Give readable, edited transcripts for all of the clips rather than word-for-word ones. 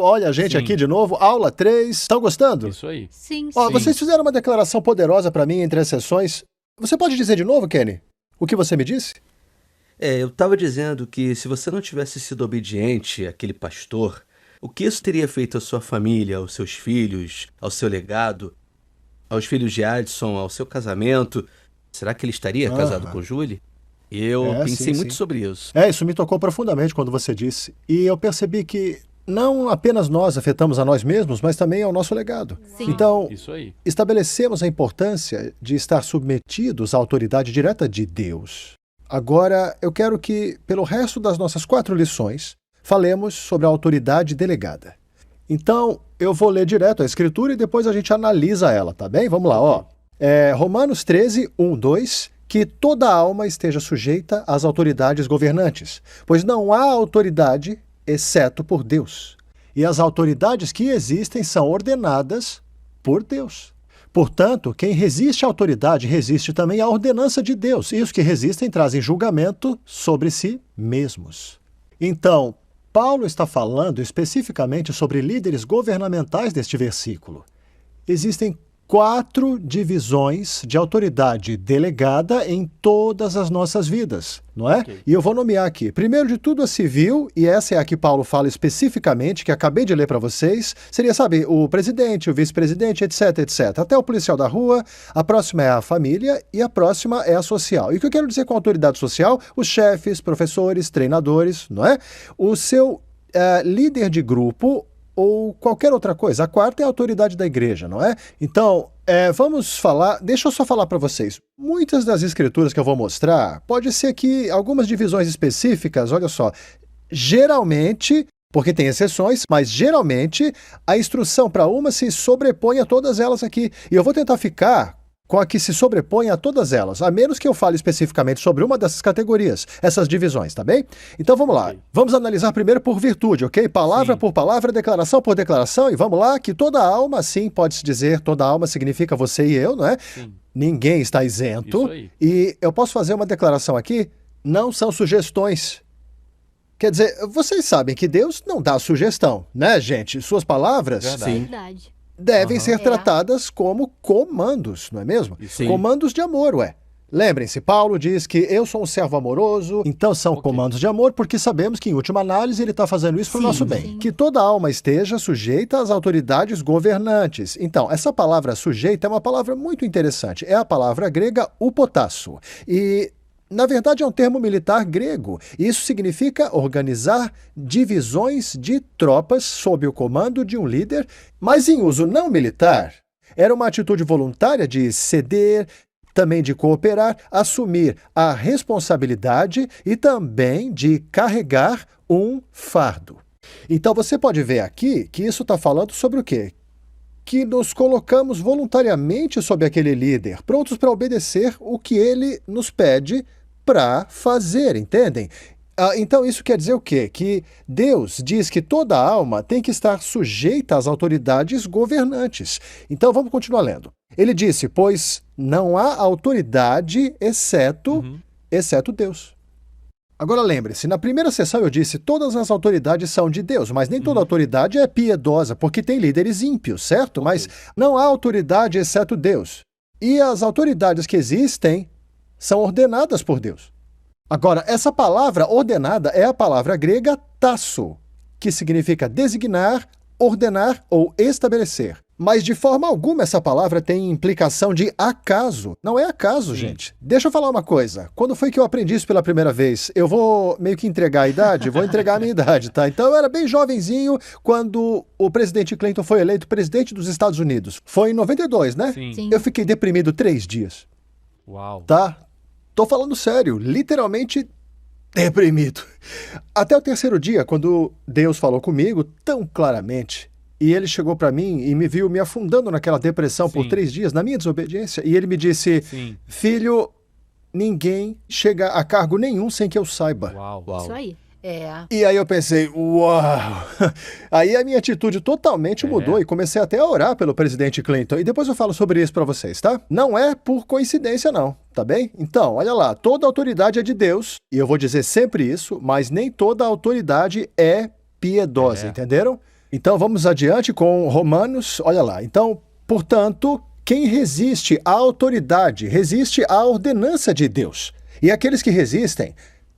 Olha a gente aqui de novo, aula 3. Estão gostando? Isso aí. Sim, Ó, sim. vocês fizeram uma declaração poderosa para mim entre as sessões. Você pode dizer de novo, Kenny? O que você me disse? Eu estava dizendo que se você não tivesse sido obediente àquele pastor, o que isso teria feito à sua família, aos seus filhos, ao seu legado, aos filhos de Adson, ao seu casamento? Será que ele estaria casado com Julie? Eu pensei muito sobre isso. Isso me tocou profundamente quando você disse. E eu percebi que não apenas nós afetamos a nós mesmos, mas também ao nosso legado. Sim. Então, Isso aí. estabelecemos a importância de estar submetidos à autoridade direta de Deus. Agora, eu quero que, pelo resto das nossas 4 lições, falemos sobre a autoridade delegada. Então, eu vou ler direto a Escritura e depois a gente analisa ela, tá bem? Vamos lá, ó. Romanos 13, 1, 2, que toda alma esteja sujeita às autoridades governantes, pois não há autoridade exceto por Deus. E as autoridades que existem são ordenadas por Deus. Portanto, quem resiste à autoridade resiste também à ordenança de Deus, e os que resistem trazem julgamento sobre si mesmos. Então, Paulo está falando especificamente sobre líderes governamentais deste versículo. Existem 4 divisões de autoridade delegada em todas as nossas vidas, não é? Ok. E eu vou nomear aqui. Primeiro de tudo, a civil, e essa é a que Paulo fala especificamente, que acabei de ler para vocês, seria, sabe, o presidente, o vice-presidente, etc, etc. Até o policial da rua, a próxima é a família e a próxima é a social. E o que eu quero dizer com autoridade social? Os chefes, professores, treinadores, não é? O seu líder de grupo ou qualquer outra coisa. A 4ª é a autoridade da igreja, não é? Então, vamos falar... Deixa eu só falar para vocês. Muitas das escrituras que eu vou mostrar, pode ser que algumas divisões específicas, olha só, geralmente, porque tem exceções, mas geralmente a instrução para uma se sobrepõe a todas elas aqui. E eu vou tentar ficar com a que se sobrepõe a todas elas, a menos que eu fale especificamente sobre uma dessas categorias, essas divisões, tá bem? Então vamos lá. Vamos analisar primeiro por virtude, ok? Palavra por palavra, declaração por declaração, e vamos lá, que toda alma, sim, pode-se dizer, toda alma significa você e eu, não é? Sim. Ninguém está isento. Isso aí. E eu posso fazer uma declaração aqui? Não são sugestões. Quer dizer, vocês sabem que Deus não dá sugestão, né, gente? Suas palavras... Verdade. Sim. Verdade. devem ser tratadas como comandos, não é mesmo? Sim. Comandos de amor, ué. Lembrem-se, Paulo diz que eu sou um servo amoroso, então são comandos de amor, porque sabemos que, em última análise, ele está fazendo isso para o nosso bem. sim. Que toda alma esteja sujeita às autoridades governantes. Então, essa palavra sujeita é uma palavra muito interessante. É a palavra grega upotasso. E, na verdade, é um termo militar grego. Isso significa organizar divisões de tropas sob o comando de um líder, mas em uso não militar. Era uma atitude voluntária de ceder, também de cooperar, assumir a responsabilidade e também de carregar um fardo. Então você pode ver aqui que isso está falando sobre o quê? Que nos colocamos voluntariamente sob aquele líder, prontos para obedecer o que ele nos pede para fazer, entendem? Então isso quer dizer o quê? Que Deus diz que toda alma tem que estar sujeita às autoridades governantes. Então vamos continuar lendo. Ele disse, pois não há autoridade exceto Deus. Agora lembre-se, na primeira sessão eu disse todas as autoridades são de Deus, mas nem toda autoridade é piedosa, porque tem líderes ímpios, certo? Mas não há autoridade exceto Deus. E as autoridades que existem são ordenadas por Deus. Agora, essa palavra ordenada é a palavra grega tasso, que significa designar, ordenar ou estabelecer. Mas de forma alguma essa palavra tem implicação de acaso. Não é acaso, gente. Deixa eu falar uma coisa. Quando foi que eu aprendi isso pela primeira vez? Eu vou meio que entregar a idade? Vou entregar a minha idade, tá? Então eu era bem jovenzinho quando o presidente Clinton foi eleito presidente dos Estados Unidos. Foi em 92, né? Sim. Sim. Eu fiquei deprimido 3 dias, Uau. tá? Tô falando sério, literalmente deprimido. Até o 3º dia, quando Deus falou comigo tão claramente, e ele chegou para mim e me viu me afundando naquela depressão por 3 dias, na minha desobediência, e ele me disse, filho, ninguém chega a cargo nenhum sem que eu saiba. Uau. Isso aí. E aí eu pensei, uau! Aí a minha atitude totalmente mudou e comecei até a orar pelo presidente Clinton. E depois eu falo sobre isso para vocês, tá? Não é por coincidência, não, tá bem? Então, olha lá, toda autoridade é de Deus, e eu vou dizer sempre isso, mas nem toda autoridade é piedosa, entenderam? Então vamos adiante com Romanos, olha lá. Então, portanto, quem resiste à autoridade, resiste à ordenança de Deus. E aqueles que resistem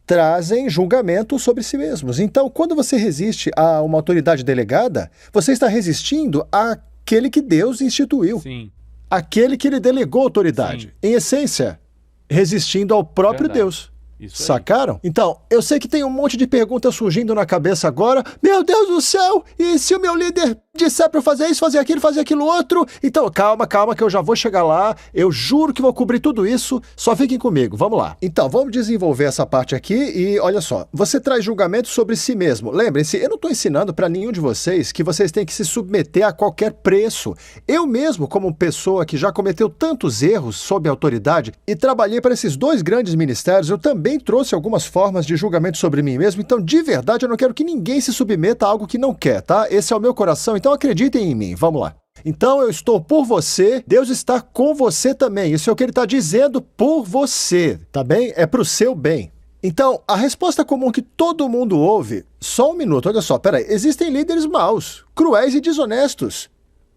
trazem julgamento sobre si mesmos. Então, quando você resiste a uma autoridade delegada, você está resistindo àquele que Deus instituiu. Sim. Aquele que lhe delegou autoridade. Sim. Em essência, resistindo ao próprio Verdade. Deus. Isso aí. Sacaram? Então, eu sei que tem um monte de perguntas surgindo na cabeça agora. Meu Deus do céu! E se o meu líder disser para eu fazer isso, fazer aquilo outro? Então, calma, que eu já vou chegar lá. Eu juro que vou cobrir tudo isso. Só fiquem comigo. Vamos lá. Então, vamos desenvolver essa parte aqui e olha só. Você traz julgamento sobre si mesmo. Lembrem-se, eu não estou ensinando para nenhum de vocês que vocês têm que se submeter a qualquer preço. Eu mesmo, como pessoa que já cometeu tantos erros sob a autoridade e trabalhei para esses dois grandes ministérios, eu também trouxe algumas formas de julgamento sobre mim mesmo. Então, de verdade, eu não quero que ninguém se submeta a algo que não quer, tá? Esse é o meu coração, então acreditem em mim. Vamos lá. Então, eu estou por você, Deus está com você também. Isso é o que ele está dizendo por você, tá bem? É para o seu bem. Então, a resposta comum que todo mundo ouve... Só um minuto, olha só, peraí. Existem líderes maus, cruéis e desonestos.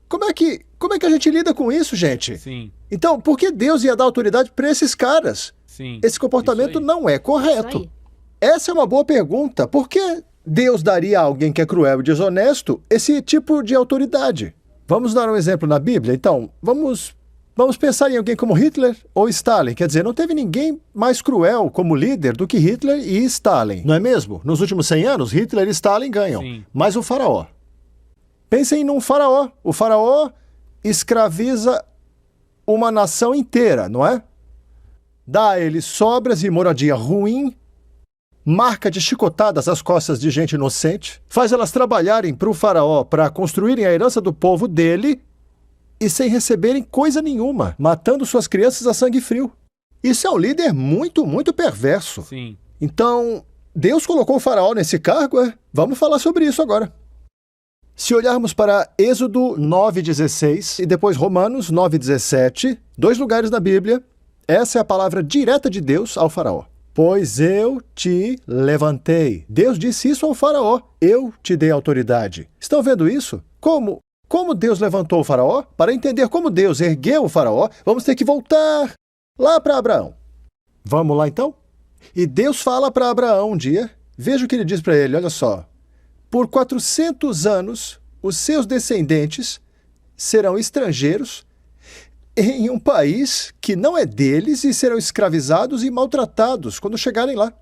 Como é que a gente lida com isso, gente? Sim. Então, por que Deus ia dar autoridade para esses caras? Sim. Esse comportamento não é correto. Isso aí. Essa é uma boa pergunta. Por que Deus daria a alguém que é cruel e desonesto esse tipo de autoridade? Vamos dar um exemplo na Bíblia? Então, vamos pensar em alguém como Hitler ou Stalin. Quer dizer, não teve ninguém mais cruel como líder do que Hitler e Stalin, não é mesmo? Nos últimos 100 anos, Hitler e Stalin ganham. Sim. Mas o faraó. Pensem num faraó. O faraó escraviza uma nação inteira, não é? Dá a eles sobras e moradia ruim, marca de chicotadas às costas de gente inocente, faz elas trabalharem para o faraó para construírem a herança do povo dele e sem receberem coisa nenhuma, matando suas crianças a sangue frio. Isso é um líder muito, muito perverso. Sim. Então, Deus colocou o faraó nesse cargo, é? Vamos falar sobre isso agora. Se olharmos para Êxodo 9:16 e depois Romanos 9:17, dois lugares na Bíblia, essa é a palavra direta de Deus ao faraó. Pois eu te levantei. Deus disse isso ao faraó. Eu te dei autoridade. Estão vendo isso? Como Deus levantou o faraó? Para entender como Deus ergueu o faraó, vamos ter que voltar lá para Abraão. Vamos lá então? E Deus fala para Abraão um dia, veja o que ele diz para ele, olha só. Por 400 anos, os seus descendentes serão estrangeiros em um país que não é deles e serão escravizados e maltratados quando chegarem lá.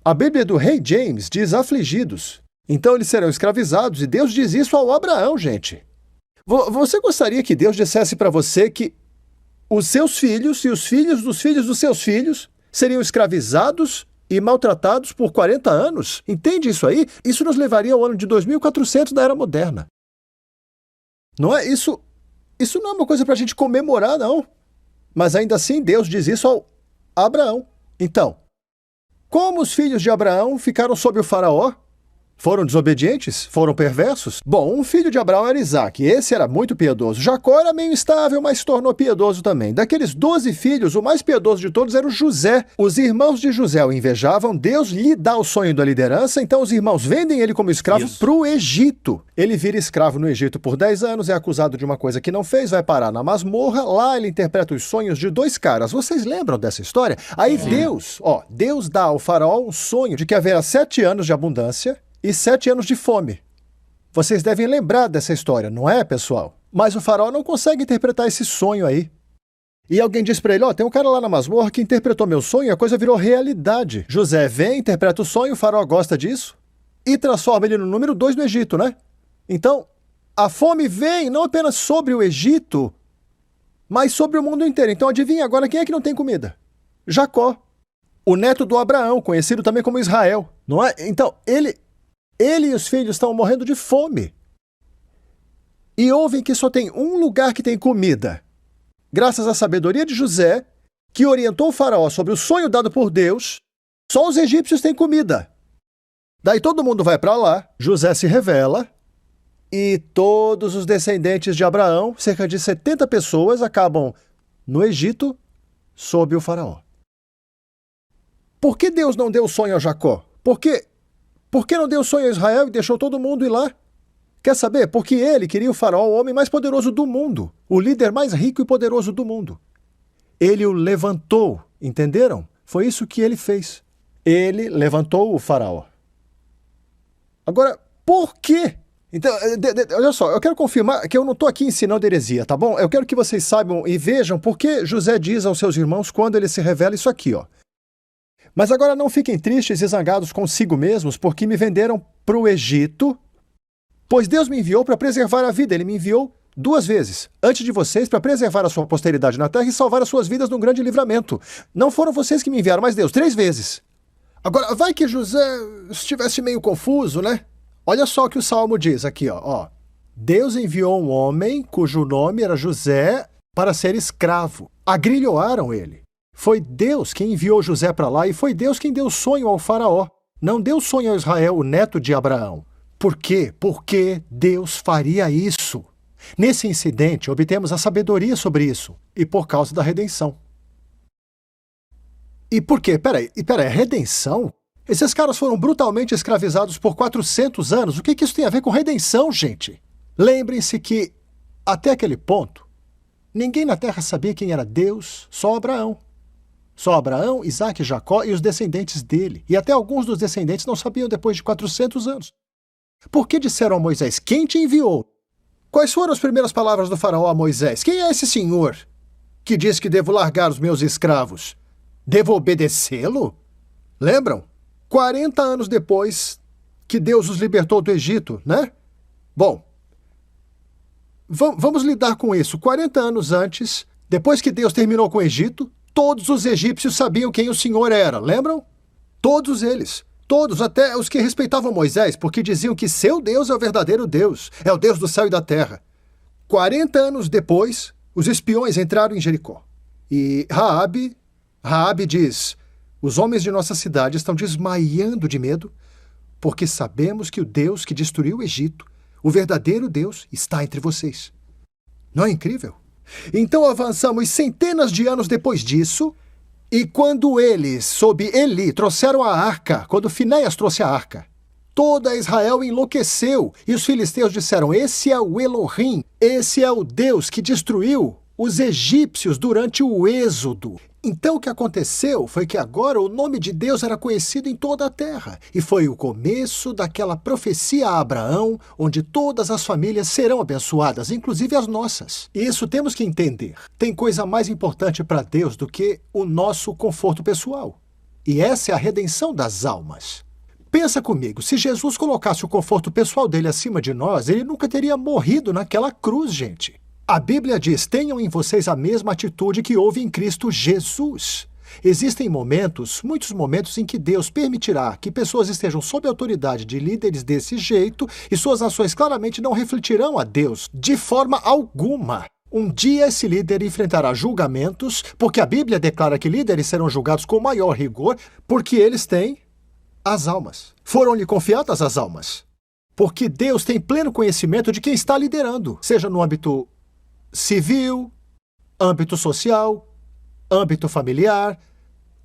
A Bíblia do Rei James diz afligidos. Então eles serão escravizados e Deus diz isso ao Abraão, gente. Você gostaria que Deus dissesse para você que os seus filhos e os filhos dos filhos dos seus filhos seriam escravizados e maltratados por 40 anos? Entende isso aí? Isso nos levaria ao ano de 2400 da Era Moderna. Não é isso? Isso não é uma coisa para a gente comemorar, não. Mas ainda assim, Deus diz isso ao Abraão. Então, como os filhos de Abraão ficaram sob o faraó? Foram desobedientes? Foram perversos? Bom, um filho de Abraão era Isaac. Esse era muito piedoso. Jacó era meio instável, mas se tornou piedoso também. Daqueles 12 filhos, o mais piedoso de todos era o José. Os irmãos de José o invejavam. Deus lhe dá o sonho da liderança, então os irmãos vendem ele como escravo para o Egito. Ele vira escravo no Egito por 10 anos, é acusado de uma coisa que não fez, vai parar na masmorra. Lá ele interpreta os sonhos de dois caras. Vocês lembram dessa história? Aí Deus dá ao faraó um sonho de que haverá 7 anos de abundância e 7 anos de fome. Vocês devem lembrar dessa história, não é, pessoal? Mas o faraó não consegue interpretar esse sonho aí. E alguém diz para ele, tem um cara lá na masmorra que interpretou meu sonho e a coisa virou realidade. José vem, interpreta o sonho, o faraó gosta disso e transforma ele no número 2 no Egito, né? Então, a fome vem não apenas sobre o Egito, mas sobre o mundo inteiro. Então, adivinha agora quem é que não tem comida? Jacó, o neto do Abraão, conhecido também como Israel, não é? Então, ele e os filhos estão morrendo de fome. E ouvem que só tem um lugar que tem comida. Graças à sabedoria de José, que orientou o faraó sobre o sonho dado por Deus, só os egípcios têm comida. Daí todo mundo vai para lá, José se revela, e todos os descendentes de Abraão, cerca de 70 pessoas, acabam no Egito sob o faraó. Por que Deus não deu o sonho a Jacó? Por que não deu sonho a Israel e deixou todo mundo ir lá? Quer saber? Porque ele queria o faraó, o homem mais poderoso do mundo, o líder mais rico e poderoso do mundo. Ele o levantou, entenderam? Foi isso que ele fez. Ele levantou o faraó. Agora, por quê? Então, olha só, eu quero confirmar que eu não estou aqui ensinando heresia, tá bom? Eu quero que vocês saibam e vejam por que José diz aos seus irmãos quando ele se revela isso aqui, ó. Mas agora não fiquem tristes e zangados consigo mesmos, porque me venderam para o Egito, pois Deus me enviou para preservar a vida. Ele me enviou 2 vezes, antes de vocês, para preservar a sua posteridade na terra e salvar as suas vidas num grande livramento. Não foram vocês que me enviaram, mas Deus, 3 vezes. Agora, vai que José estivesse meio confuso, né? Olha só o que o Salmo diz aqui, ó. Deus enviou um homem cujo nome era José para ser escravo. Agrilhoaram ele. Foi Deus quem enviou José para lá e foi Deus quem deu sonho ao faraó. Não deu sonho a Israel, o neto de Abraão. Por quê? Porque Deus faria isso. Nesse incidente, obtemos a sabedoria sobre isso e por causa da redenção. E por quê? Peraí, redenção? Esses caras foram brutalmente escravizados por 400 anos. O que isso tem a ver com redenção, gente? Lembrem-se que, até aquele ponto, ninguém na Terra sabia quem era Deus, só Abraão. Só Abraão, Isaac e Jacó e os descendentes dele. E até alguns dos descendentes não sabiam depois de 400 anos. Por que disseram a Moisés, quem te enviou? Quais foram as primeiras palavras do faraó a Moisés? Quem é esse senhor que diz que devo largar os meus escravos? Devo obedecê-lo? Lembram? 40 anos depois que Deus os libertou do Egito, né? Bom, vamos lidar com isso. 40 anos antes, depois que Deus terminou com o Egito, todos os egípcios sabiam quem o Senhor era, lembram? Todos eles. Todos, até os que respeitavam Moisés, porque diziam que seu Deus é o verdadeiro Deus, é o Deus do céu e da terra. 40 anos depois, os espiões entraram em Jericó. E Raabe diz, os homens de nossa cidade estão desmaiando de medo, porque sabemos que o Deus que destruiu o Egito, o verdadeiro Deus, está entre vocês. Não é incrível? Então avançamos centenas de anos depois disso, e quando eles, sob Eli, trouxeram a arca, quando Finéias trouxe a arca, toda Israel enlouqueceu, e os filisteus disseram, esse é o Elohim, esse é o Deus que destruiu os egípcios durante o êxodo. Então o que aconteceu foi que agora o nome de Deus era conhecido em toda a terra. E foi o começo daquela profecia a Abraão, onde todas as famílias serão abençoadas, inclusive as nossas. E isso temos que entender. Tem coisa mais importante para Deus do que o nosso conforto pessoal. E essa é a redenção das almas. Pensa comigo, se Jesus colocasse o conforto pessoal dele acima de nós, ele nunca teria morrido naquela cruz, gente. A Bíblia diz, tenham em vocês a mesma atitude que houve em Cristo Jesus. Existem momentos, muitos momentos, em que Deus permitirá que pessoas estejam sob a autoridade de líderes desse jeito e suas ações claramente não refletirão a Deus de forma alguma. Um dia esse líder enfrentará julgamentos, porque a Bíblia declara que líderes serão julgados com maior rigor, porque eles têm as almas. Foram-lhe confiadas as almas. Porque Deus tem pleno conhecimento de quem está liderando, seja no âmbito civil, âmbito social, âmbito familiar,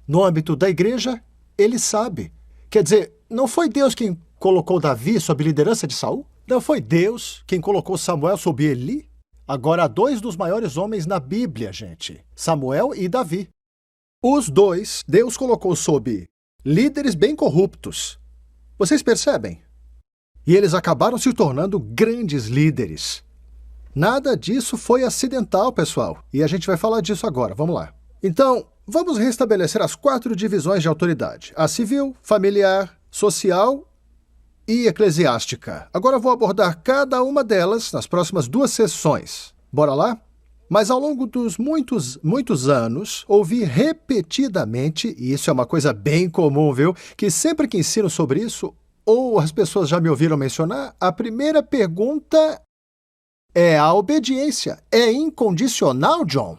no âmbito da igreja, ele sabe. Quer dizer, não foi Deus quem colocou Davi sob liderança de Saul? Não foi Deus quem colocou Samuel sob Eli? Agora há 2 dos maiores homens na Bíblia, gente. Samuel e Davi. Os 2, Deus colocou sob líderes bem corruptos. Vocês percebem? E eles acabaram se tornando grandes líderes. Nada disso foi acidental, pessoal. E a gente vai falar disso agora. Vamos lá. Então, vamos restabelecer as 4 divisões de autoridade. A civil, familiar, social e eclesiástica. Agora eu vou abordar cada uma delas nas próximas 2 sessões. Bora lá? Mas ao longo dos muitos anos, ouvi repetidamente, e isso é uma coisa bem comum, viu? Que sempre que ensino sobre isso, ou as pessoas já me ouviram mencionar, a primeira pergunta é a obediência. É incondicional, John?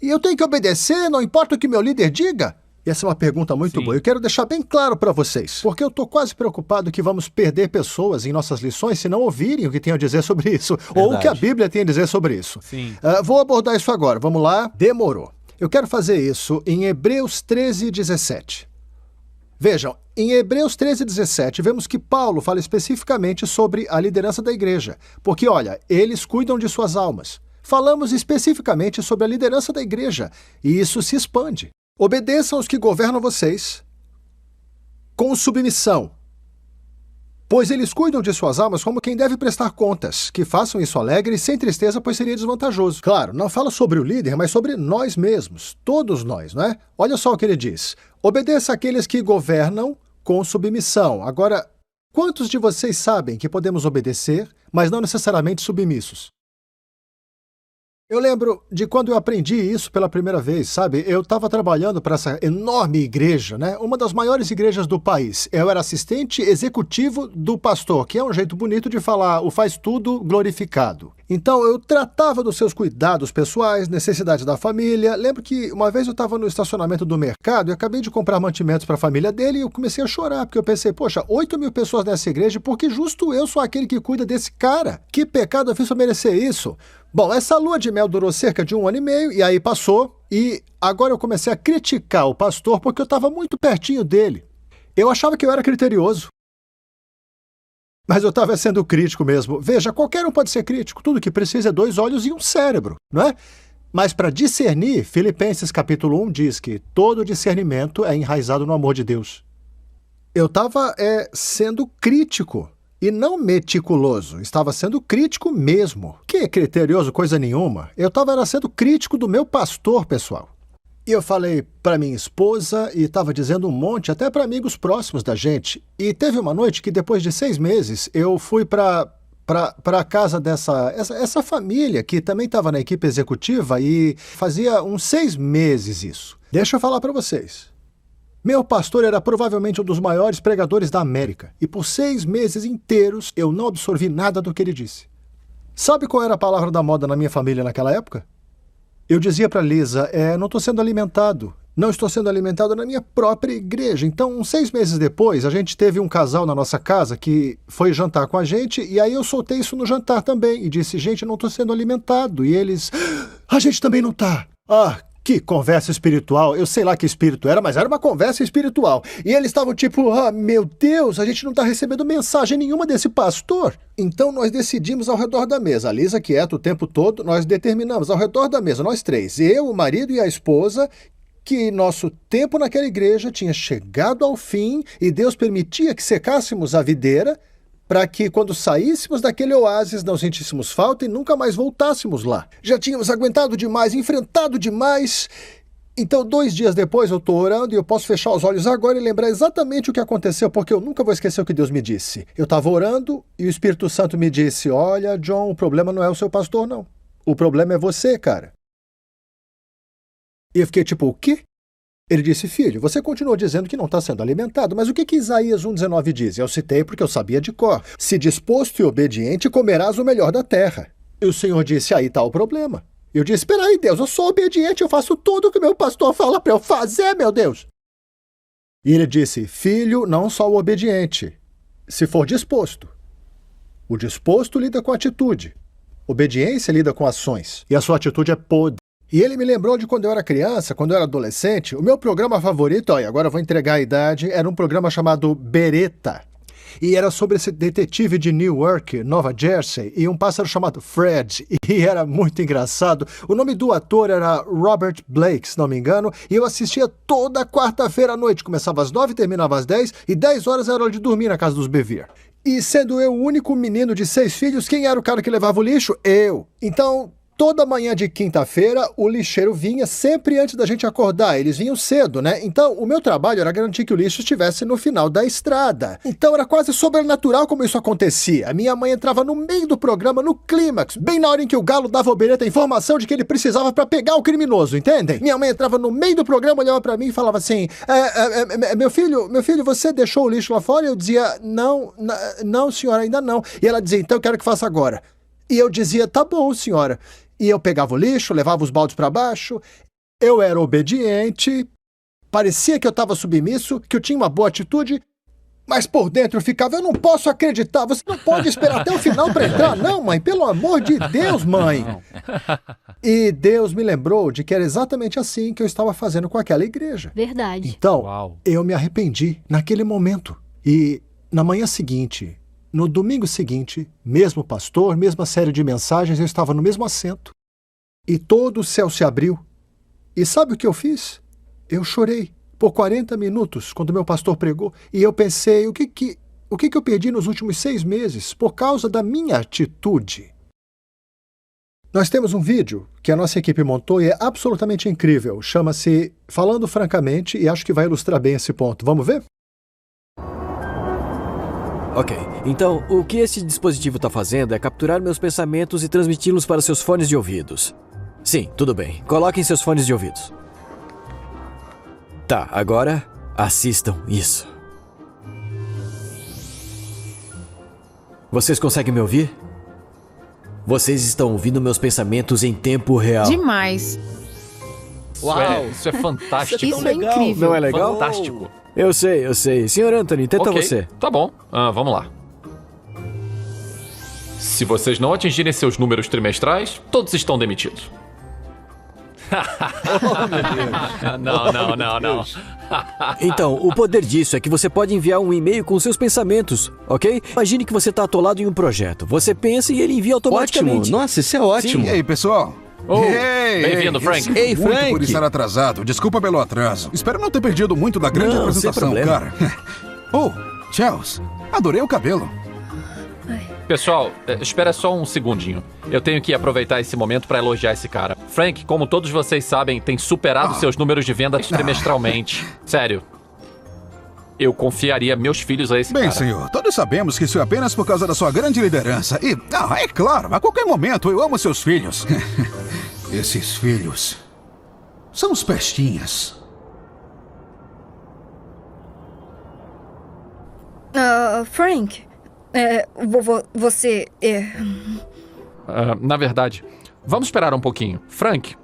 E eu tenho que obedecer, não importa o que meu líder diga? Essa é uma pergunta muito boa. Eu quero deixar bem claro para vocês, porque eu estou quase preocupado que vamos perder pessoas em nossas lições se não ouvirem o que tem a dizer sobre isso, ou o que a Bíblia tem a dizer sobre isso. Vou abordar isso agora. Vamos lá? Demorou. Eu quero fazer isso em Hebreus 13:17. Vejam, em Hebreus 13:17, vemos que Paulo fala especificamente sobre a liderança da igreja, porque, olha, eles cuidam de suas almas. Falamos especificamente sobre a liderança da igreja, e isso se expande. Obedeçam aos que governam vocês com submissão, pois eles cuidam de suas almas como quem deve prestar contas. Que façam isso alegre e sem tristeza, pois seria desvantajoso. Claro, não fala sobre o líder, mas sobre nós mesmos, todos nós, não é? Olha só o que ele diz. Obedeça àqueles que governam com submissão. Agora, quantos de vocês sabem que podemos obedecer, mas não necessariamente submissos? Eu lembro de quando eu aprendi isso pela primeira vez, sabe? Eu estava trabalhando para essa enorme igreja, né? Uma das maiores igrejas do país. Eu era assistente executivo do pastor, que é um jeito bonito de falar o faz tudo glorificado. Então eu tratava dos seus cuidados pessoais, necessidades da família. Lembro que uma vez eu estava no estacionamento do mercado e acabei de comprar mantimentos para a família dele e eu comecei a chorar, porque eu pensei, poxa, 8.000 pessoas nessa igreja, porque justo eu sou aquele que cuida desse cara. Que pecado eu fiz para merecer isso? Bom, essa lua de mel durou cerca de 1 ano e meio, e aí passou, e agora eu comecei a criticar o pastor porque eu estava muito pertinho dele. Eu achava que eu era criterioso, mas eu estava sendo crítico mesmo. Veja, qualquer um pode ser crítico, tudo que precisa é 2 olhos e um cérebro, não é? Mas para discernir, Filipenses capítulo 1 diz que todo discernimento é enraizado no amor de Deus. Eu estava sendo crítico. E não meticuloso, estava sendo crítico mesmo. Que criterioso, coisa nenhuma. Eu estava sendo crítico do meu pastor, pessoal. E eu falei para minha esposa e estava dizendo um monte, até para amigos próximos da gente. E teve uma noite que depois de 6 meses, eu fui para a casa dessa família que também estava na equipe executiva e fazia uns 6 meses isso. Deixa eu falar para vocês. Meu pastor era provavelmente um dos maiores pregadores da América, e por 6 meses inteiros eu não absorvi nada do que ele disse. Sabe qual era a palavra da moda na minha família naquela época? Eu dizia para Lisa, não estou sendo alimentado. Não estou sendo alimentado na minha própria igreja. Então, uns 6 meses depois, a gente teve um casal na nossa casa que foi jantar com a gente, e aí eu soltei isso no jantar também, e disse, gente, não estou sendo alimentado. E eles, a gente também não está. Que conversa espiritual, eu sei lá que espírito era, mas era uma conversa espiritual. E eles estavam tipo, meu Deus, a gente não está recebendo mensagem nenhuma desse pastor. Então nós decidimos ao redor da mesa, a Lisa quieta o tempo todo, nós determinamos ao redor da mesa, nós 3, eu, o marido e a esposa, que nosso tempo naquela igreja tinha chegado ao fim e Deus permitia que secássemos a videira, para que quando saíssemos daquele oásis não sentíssemos falta e nunca mais voltássemos lá. Já tínhamos aguentado demais, enfrentado demais. Então, 2 dias depois eu estou orando e eu posso fechar os olhos agora e lembrar exatamente o que aconteceu, porque eu nunca vou esquecer o que Deus me disse. Eu estava orando e o Espírito Santo me disse, olha, John, o problema não é o seu pastor, não. O problema é você, cara. E eu fiquei tipo, o quê? Ele disse, filho, você continuou dizendo que não está sendo alimentado, mas o que Isaías 1,19 diz? Eu citei porque eu sabia de cor. Se disposto e obediente, comerás o melhor da terra. E o Senhor disse, aí está o problema. Eu disse, espera aí, Deus, eu sou obediente, eu faço tudo o que meu pastor fala para eu fazer, meu Deus. E ele disse, filho, não só o obediente, se for disposto. O disposto lida com atitude. Obediência lida com ações. E a sua atitude é podre. E ele me lembrou de quando eu era criança, quando eu era adolescente, o meu programa favorito, e agora eu vou entregar a idade, era um programa chamado Beretta. E era sobre esse detetive de Newark, Nova Jersey, e um pássaro chamado Fred, e era muito engraçado. O nome do ator era Robert Blake, se não me engano, e eu assistia toda quarta-feira à noite. Começava às 9 e terminava às 10, e 10 horas era hora de dormir na casa dos Bevere. E sendo eu o único menino de 6 filhos, quem era o cara que levava o lixo? Eu. Então, toda manhã de quinta-feira, o lixeiro vinha sempre antes da gente acordar. Eles vinham cedo, né? Então, o meu trabalho era garantir que o lixo estivesse no final da estrada. Então, era quase sobrenatural como isso acontecia. A minha mãe entrava no meio do programa, no clímax, bem na hora em que o galo dava ao Beretta a informação de que ele precisava para pegar o criminoso, entendem? Minha mãe entrava no meio do programa, olhava para mim e falava assim, meu filho, você deixou o lixo lá fora? Eu dizia, não, senhora, ainda não. E ela dizia, então eu quero que faça agora. E eu dizia, tá bom, senhora. E eu pegava o lixo, levava os baldes para baixo, eu era obediente, parecia que eu estava submisso, que eu tinha uma boa atitude, mas por dentro eu ficava, eu não posso acreditar, você não pode esperar até o final para entrar, não, mãe, pelo amor de Deus, mãe. E Deus me lembrou de que era exatamente assim que eu estava fazendo com aquela igreja. Verdade. Então, Uau. eu me arrependi naquele momento. E na manhã seguinte, no domingo seguinte, mesmo pastor, mesma série de mensagens, eu estava no mesmo assento. E todo o céu se abriu. E sabe o que eu fiz? Eu chorei por 40 minutos quando meu pastor pregou. E eu pensei, o que eu perdi nos últimos 6 meses por causa da minha atitude? Nós temos um vídeo que a nossa equipe montou e é absolutamente incrível. Chama-se Falando Francamente e acho que vai ilustrar bem esse ponto. Vamos ver? Ok, então o que esse dispositivo está fazendo é capturar meus pensamentos e transmiti-los para seus fones de ouvidos. Sim, tudo bem. Coloquem seus fones de ouvidos. Tá, agora assistam isso. Vocês conseguem me ouvir? Vocês estão ouvindo meus pensamentos em tempo real. Demais. Uau, isso é fantástico. Isso é incrível. Não é legal? Fantástico. Eu sei. Senhor Anthony, tenta Ok, você. Tá bom. Vamos lá. Se vocês não atingirem seus números trimestrais, todos estão demitidos. Não. Então, o poder disso é que você pode enviar um e-mail com seus pensamentos, ok? Imagine que você está atolado em um projeto. Você pensa e ele envia automaticamente. Ótimo. Nossa, isso é ótimo. E aí, pessoal? Oh, Ei, bem-vindo, eu Frank. sinto Ei, muito Frank. por estar atrasado. Desculpa pelo atraso. Espero não ter perdido muito da grande Não, sem apresentação, problema. cara. Oh, Charles, adorei o cabelo. Pessoal, espera só um segundinho. Eu tenho que aproveitar esse momento para elogiar esse cara. Frank, como todos vocês sabem, tem superado seus números de venda trimestralmente. Sério. Eu confiaria meus filhos a esse Bem, cara. senhor, todos sabemos que isso é apenas por causa da sua grande liderança. E, é claro, a qualquer momento eu amo seus filhos. Esses filhos são os pestinhas. Frank, você... Na verdade, vamos esperar um pouquinho. Frank,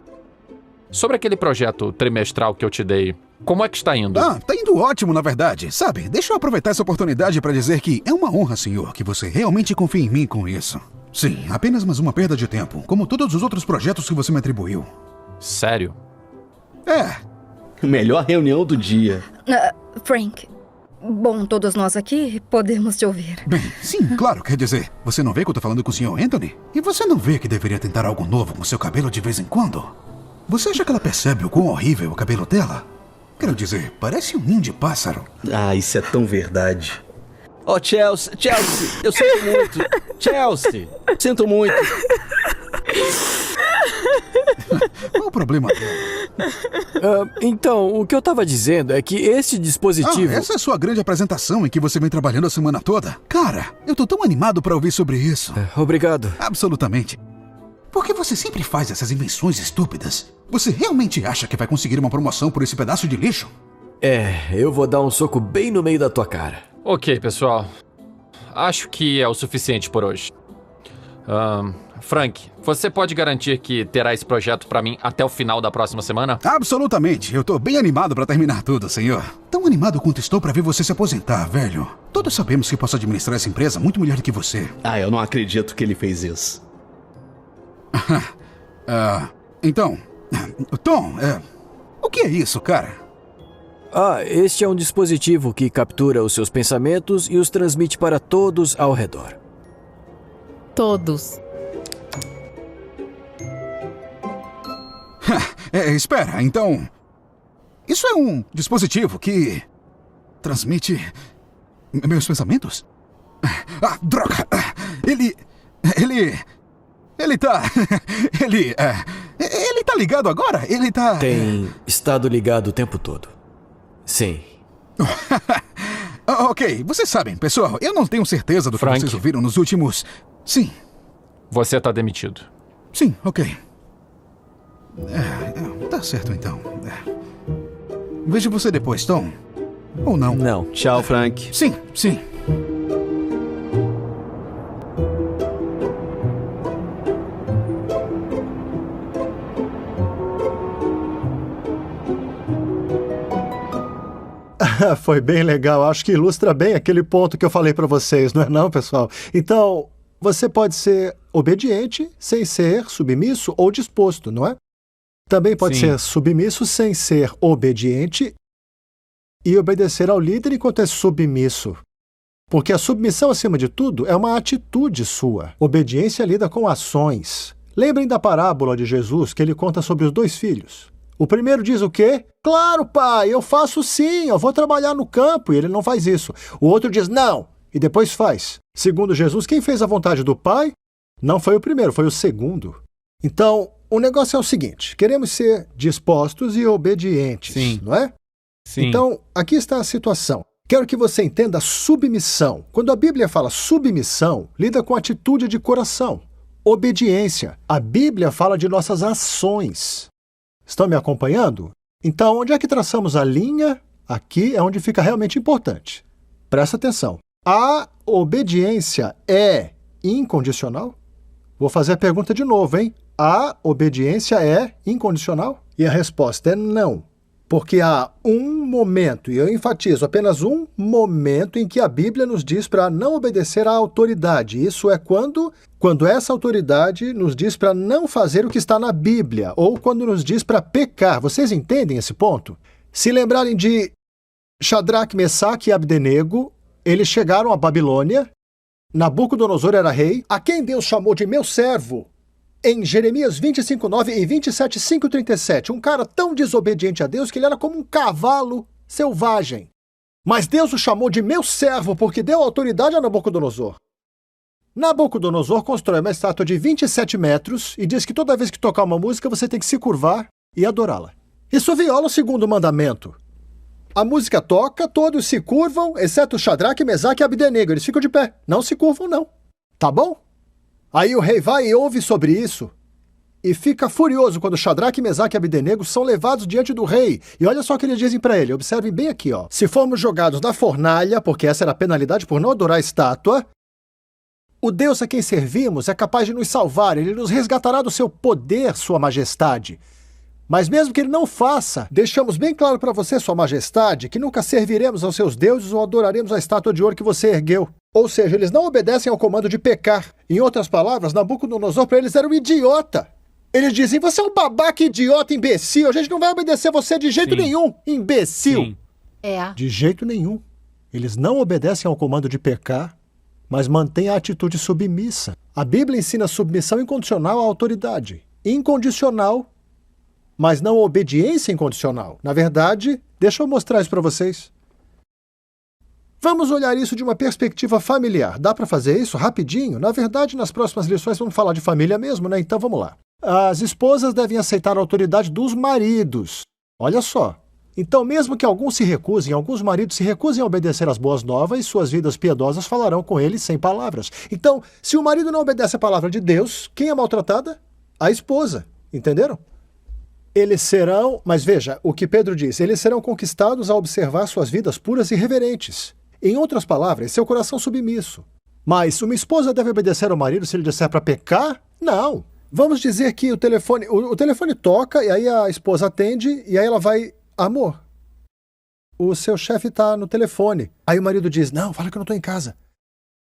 sobre aquele projeto trimestral que eu te dei, como é que está indo? Tá indo ótimo, na verdade. Sabe, deixa eu aproveitar essa oportunidade para dizer que é uma honra, senhor, que você realmente confie em mim com isso. Sim, apenas mais uma perda de tempo, como todos os outros projetos que você me atribuiu. Sério? Melhor reunião do dia. Frank, bom, todos nós aqui podemos te ouvir. Bem, sim, claro, quer dizer, você não vê que eu tô falando com o Sr. Anthony? E você não vê que deveria tentar algo novo com seu cabelo de vez em quando? Você acha que ela percebe o quão horrível é o cabelo dela? Quero dizer, parece um ninho de pássaro. Ah, isso é tão verdade. Oh, Chelsea, eu sinto muito. Chelsea, sinto muito. Qual o problema dela? Então, o que eu tava dizendo é que esse dispositivo... Essa é a sua grande apresentação em que você vem trabalhando a semana toda? Cara, eu tô tão animado pra ouvir sobre isso. Obrigado. Absolutamente. Por que você sempre faz essas invenções estúpidas? Você realmente acha que vai conseguir uma promoção por esse pedaço de lixo? Eu vou dar um soco bem no meio da tua cara. Ok, pessoal. Acho que é o suficiente por hoje. Frank, você pode garantir que terá esse projeto pra mim até o final da próxima semana? Absolutamente. Eu tô bem animado pra terminar tudo, senhor. Tão animado quanto estou pra ver você se aposentar, velho. Todos sabemos que posso administrar essa empresa muito melhor do que você. Eu não acredito que ele fez isso. Então, Tom, o que é isso, cara? Este é um dispositivo que captura os seus pensamentos e os transmite para todos ao redor. Todos. Espera, então... Isso é um dispositivo que... transmite... meus pensamentos? Droga! Ele tá... Ele tá ligado agora? Ele tá... Tem estado ligado o tempo todo. Sim. Ok, vocês sabem, pessoal, eu não tenho certeza do que Frank. vocês ouviram nos últimos... Sim, Você tá demitido. sim, ok. Tá certo então. Vejo você depois, Tom. Ou não? Não. Tchau, Frank. Sim, sim. Foi bem legal. Acho que ilustra bem aquele ponto que eu falei para vocês, não é não, pessoal? Então, você pode ser obediente sem ser submisso ou disposto, não é? Também pode Sim. ser submisso sem ser obediente e obedecer ao líder enquanto é submisso. Porque a submissão, acima de tudo, é uma atitude sua. Obediência lida com ações. Lembrem da parábola de Jesus que ele conta sobre os 2 filhos. O primeiro diz o quê? Claro, pai, eu faço sim, eu vou trabalhar no campo, e ele não faz isso. O outro diz não, e depois faz. Segundo Jesus, quem fez a vontade do pai não foi o primeiro, foi o segundo. Então, o negócio é o seguinte, queremos ser dispostos e obedientes, Sim. não é? Sim. Então, aqui está a situação. Quero que você entenda a submissão. Quando a Bíblia fala submissão, lida com atitude de coração. Obediência. A Bíblia fala de nossas ações. Estão me acompanhando? Então, onde é que traçamos a linha? Aqui é onde fica realmente importante. Presta atenção. A obediência é incondicional? Vou fazer a pergunta de novo, hein? A obediência é incondicional? E a resposta é não. Porque há um momento, e eu enfatizo apenas um momento, em que a Bíblia nos diz para não obedecer à autoridade. Isso é quando essa autoridade nos diz para não fazer o que está na Bíblia, ou quando nos diz para pecar. Vocês entendem esse ponto? Se lembrarem de Shadraque, Mesaque e Abdenego, eles chegaram à Babilônia, Nabucodonosor era rei, a quem Deus chamou de meu servo, em Jeremias 25:9 e 27:5-37, um cara tão desobediente a Deus que ele era como um cavalo selvagem. Mas Deus o chamou de meu servo porque deu autoridade a Nabucodonosor. Nabucodonosor constrói uma estátua de 27 metros e diz que toda vez que tocar uma música você tem que se curvar e adorá-la. Isso viola o segundo mandamento. A música toca, todos se curvam, exceto Shadraque, Mesaque e Abdenego. Eles ficam de pé, não se curvam não. Tá bom? Aí o rei vai e ouve sobre isso e fica furioso quando Shadraque, Mesaque e Abdenego são levados diante do rei. E olha só o que eles dizem para ele, observem bem aqui, ó. Se formos jogados na fornalha, porque essa era a penalidade por não adorar a estátua, o Deus a quem servimos é capaz de nos salvar, ele nos resgatará do seu poder, sua majestade. Mas mesmo que ele não faça, deixamos bem claro para você, sua majestade, que nunca serviremos aos seus deuses ou adoraremos a estátua de ouro que você ergueu. Ou seja, eles não obedecem ao comando de pecar. Em outras palavras, Nabucodonosor para eles era um idiota. Eles dizem, você é um babaca idiota, imbecil, a gente não vai obedecer você de jeito nenhum, imbecil. Sim. É. De jeito nenhum. Eles não obedecem ao comando de pecar, mas mantêm a atitude submissa. A Bíblia ensina submissão incondicional à autoridade. Incondicional, mas não obediência incondicional. Na verdade, deixa eu mostrar isso para vocês. Vamos olhar isso de uma perspectiva familiar. Dá para fazer isso rapidinho? Na verdade, nas próximas lições vamos falar de família mesmo, né? Então vamos lá. As esposas devem aceitar a autoridade dos maridos. Olha só. Então, mesmo que alguns maridos se recusem a obedecer às boas novas, suas vidas piedosas falarão com eles sem palavras. Então, se o marido não obedece a palavra de Deus, quem é maltratada? A esposa. Entenderam? Eles serão, mas veja, o que Pedro diz, eles serão conquistados a observar suas vidas puras e reverentes. Em outras palavras, seu coração submisso. Mas uma esposa deve obedecer ao marido se ele disser para pecar? Não. Vamos dizer que o telefone toca e aí a esposa atende e aí ela vai... Amor, o seu chefe está no telefone. Aí o marido diz, não, fala que eu não estou em casa.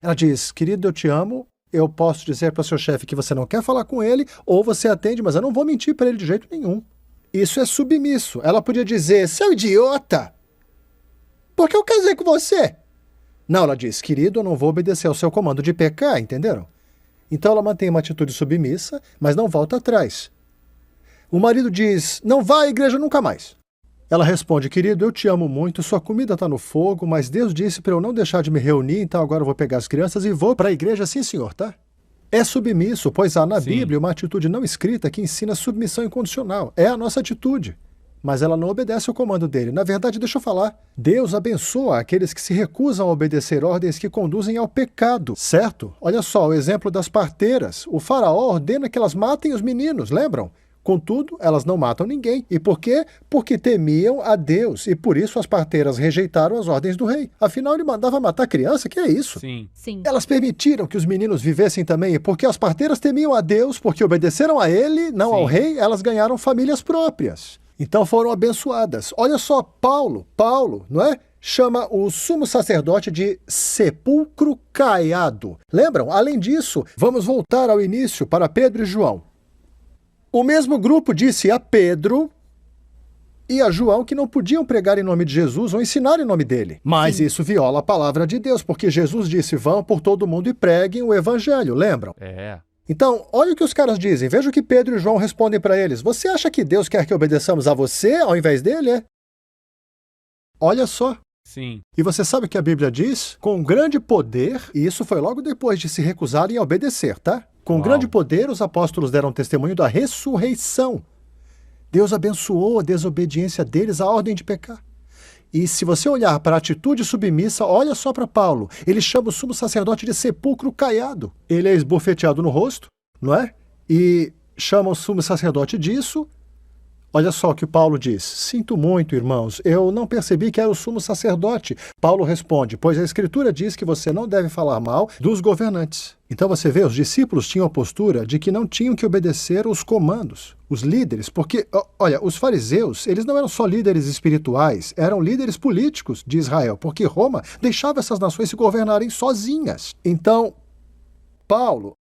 Ela diz, querido, eu te amo, eu posso dizer para o seu chefe que você não quer falar com ele, ou você atende, mas eu não vou mentir para ele de jeito nenhum. Isso é submisso. Ela podia dizer, seu idiota, por que eu casei com você? Não, ela diz, querido, eu não vou obedecer ao seu comando de pecar, entenderam? Então ela mantém uma atitude submissa, mas não volta atrás. O marido diz, não vá à igreja nunca mais. Ela responde, querido, eu te amo muito, sua comida está no fogo, mas Deus disse para eu não deixar de me reunir, então agora eu vou pegar as crianças e vou para a igreja, sim senhor, tá? É submisso, pois há na Bíblia uma atitude não escrita que ensina submissão incondicional. É a nossa atitude. Mas ela não obedece ao comando dele. Na verdade, deixa eu falar, Deus abençoa aqueles que se recusam a obedecer ordens que conduzem ao pecado, certo? Olha só, o exemplo das parteiras. O faraó ordena que elas matem os meninos, lembram? Contudo, elas não matam ninguém. E por quê? Porque temiam a Deus. E por isso as parteiras rejeitaram as ordens do rei. Afinal, ele mandava matar criança? Que é isso? Sim. Sim. Elas permitiram que os meninos vivessem também. E porque as parteiras temiam a Deus, porque obedeceram a ele, não ao rei, elas ganharam famílias próprias. Então foram abençoadas. Olha só, Paulo, não é? Chama o sumo sacerdote de sepulcro caiado. Lembram? Além disso, vamos voltar ao início para Pedro e João. O mesmo grupo disse a Pedro e a João que não podiam pregar em nome de Jesus ou ensinar em nome dele. Mas isso viola a palavra de Deus, porque Jesus disse, vão por todo mundo e preguem o evangelho, lembram? Então, olha o que os caras dizem. Veja o que Pedro e João respondem para eles. Você acha que Deus quer que obedeçamos a você ao invés dele, é? Olha só. Sim. E você sabe o que a Bíblia diz? Com grande poder, e isso foi logo depois de se recusarem a obedecer, tá? Com grande poder, os apóstolos deram testemunho da ressurreição. Deus abençoou a desobediência deles à ordem de pecar. E se você olhar para a atitude submissa, olha só para Paulo. Ele chama o sumo sacerdote de sepulcro caiado. Ele é esbofeteado no rosto, não é? E chama o sumo sacerdote disso. Olha só o que Paulo diz. Sinto muito, irmãos, eu não percebi que era o sumo sacerdote. Paulo responde, pois a Escritura diz que você não deve falar mal dos governantes. Então você vê, os discípulos tinham a postura de que não tinham que obedecer os comandos, os líderes, porque, olha, os fariseus, eles não eram só líderes espirituais, eram líderes políticos de Israel, porque Roma deixava essas nações se governarem sozinhas. Então, Paulo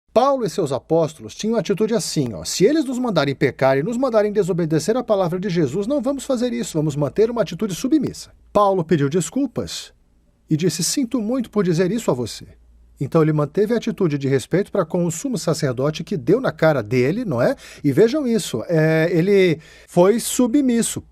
e seus apóstolos tinham uma atitude assim, ó, se eles nos mandarem pecar e nos mandarem desobedecer a palavra de Jesus, não vamos fazer isso, vamos manter uma atitude submissa. Paulo pediu desculpas e disse, sinto muito por dizer isso a você. Então ele manteve a atitude de respeito para com o sumo sacerdote que deu na cara dele, não é? E vejam isso, ele foi submisso.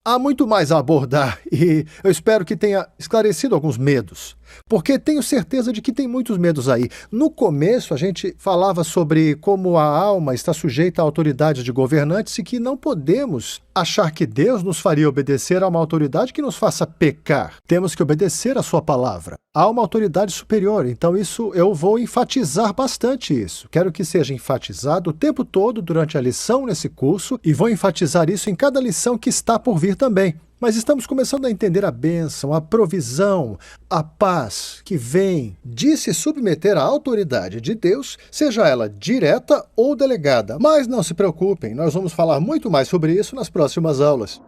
Há muito mais a abordar e eu espero que tenha esclarecido alguns medos, porque tenho certeza de que tem muitos medos aí. No começo a gente falava sobre como a alma está sujeita a autoridades de governantes e que não podemos achar que Deus nos faria obedecer a uma autoridade que nos faça pecar. Temos que obedecer a sua palavra. Há uma autoridade superior, então isso eu vou enfatizar bastante isso. Quero que seja enfatizado o tempo todo durante a lição nesse curso e vou enfatizar isso em cada lição que está por vir também. Mas estamos começando a entender a bênção, a provisão, a paz que vem de se submeter à autoridade de Deus, seja ela direta ou delegada. Mas não se preocupem, nós vamos falar muito mais sobre isso nas próximas aulas.